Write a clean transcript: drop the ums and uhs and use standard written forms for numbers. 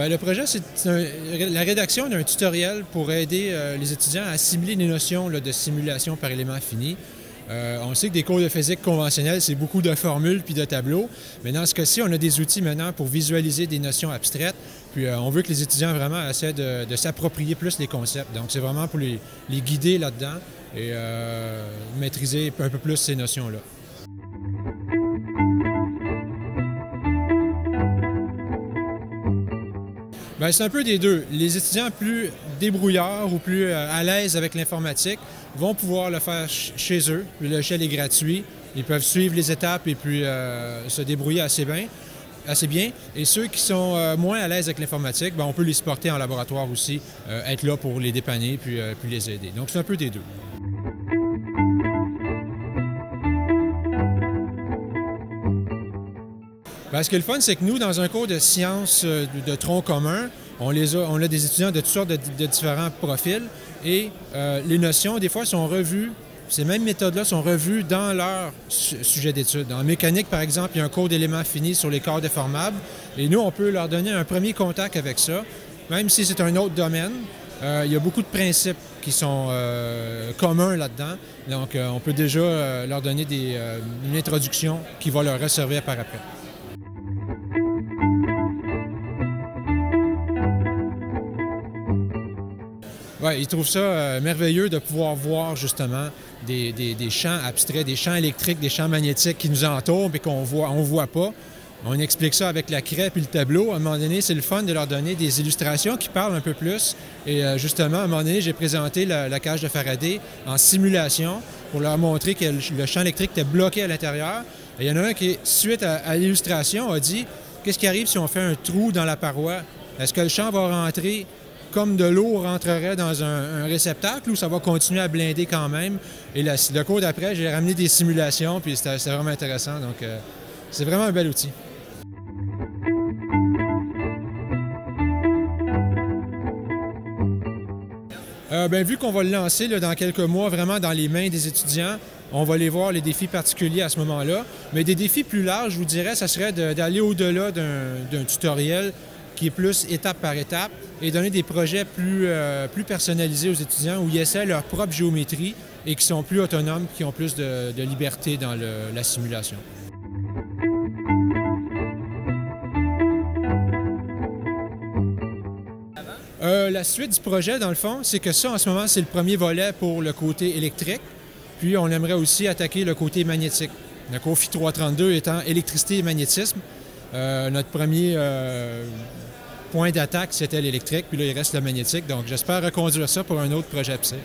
Bien, le projet, c'est la rédaction d'un tutoriel pour aider les étudiants à assimiler les notions là, de simulation par élément fini. On sait que des cours de physique conventionnels, c'est beaucoup de formules puis de tableaux, mais dans ce cas-ci, on a des outils maintenant pour visualiser des notions abstraites, puis on veut que les étudiants vraiment essaient de s'approprier plus les concepts. Donc, c'est vraiment pour les guider là-dedans et maîtriser un peu plus ces notions-là. Bien, c'est un peu des deux. Les étudiants plus débrouillards ou plus à l'aise avec l'informatique vont pouvoir le faire chez eux. Le logiciel est gratuit. Ils peuvent suivre les étapes et puis se débrouiller assez bien. Et ceux qui sont moins à l'aise avec l'informatique, bien, on peut les supporter en laboratoire aussi, être là pour les dépanner puis les aider. Donc, c'est un peu des deux. Bien, ce qui est le fun, c'est que nous, dans un cours de sciences de tronc commun, on a des étudiants de toutes sortes de différents profils et les notions, des fois, sont revues. Ces mêmes méthodes-là sont revues dans leur sujet d'étude. En mécanique, par exemple, il y a un cours d'éléments finis sur les corps déformables et nous, on peut leur donner un premier contact avec ça, même si c'est un autre domaine. Il y a beaucoup de principes qui sont communs là-dedans. Donc, on peut déjà leur donner une introduction qui va leur resservir par après. Oui, ils trouvent ça merveilleux de pouvoir voir justement des champs abstraits, des champs électriques, des champs magnétiques qui nous entourent et qu'on voit pas. On explique ça avec la craie et le tableau. À un moment donné, c'est le fun de leur donner des illustrations qui parlent un peu plus. Et justement, à un moment donné, j'ai présenté la cage de Faraday en simulation pour leur montrer que le champ électrique était bloqué à l'intérieur. Et il y en a un qui, suite à l'illustration, a dit « Qu'est-ce qui arrive si on fait un trou dans la paroi? Est-ce que le champ va rentrer comme de l'eau rentrerait dans un réceptacle ou ça va continuer à blinder quand même? » Et le cours d'après, j'ai ramené des simulations, puis c'était vraiment intéressant. Donc, c'est vraiment un bel outil. Bien, vu qu'on va le lancer là, dans quelques mois vraiment dans les mains des étudiants, on va aller voir les défis particuliers à ce moment-là. Mais des défis plus larges, je vous dirais, ça serait d'aller au-delà d'un tutoriel qui est plus étape par étape et donner des projets plus personnalisés aux étudiants où ils essaient leur propre géométrie et qui sont plus autonomes, qui ont plus de liberté dans la simulation. La suite du projet, dans le fond, c'est que ça, en ce moment, c'est le premier volet pour le côté électrique. Puis, on aimerait aussi attaquer le côté magnétique. Le cours FI 332 étant électricité et magnétisme. Notre premier point d'attaque, c'était l'électrique. Puis là, il reste le magnétique. Donc, j'espère reconduire ça pour un autre projet PSER.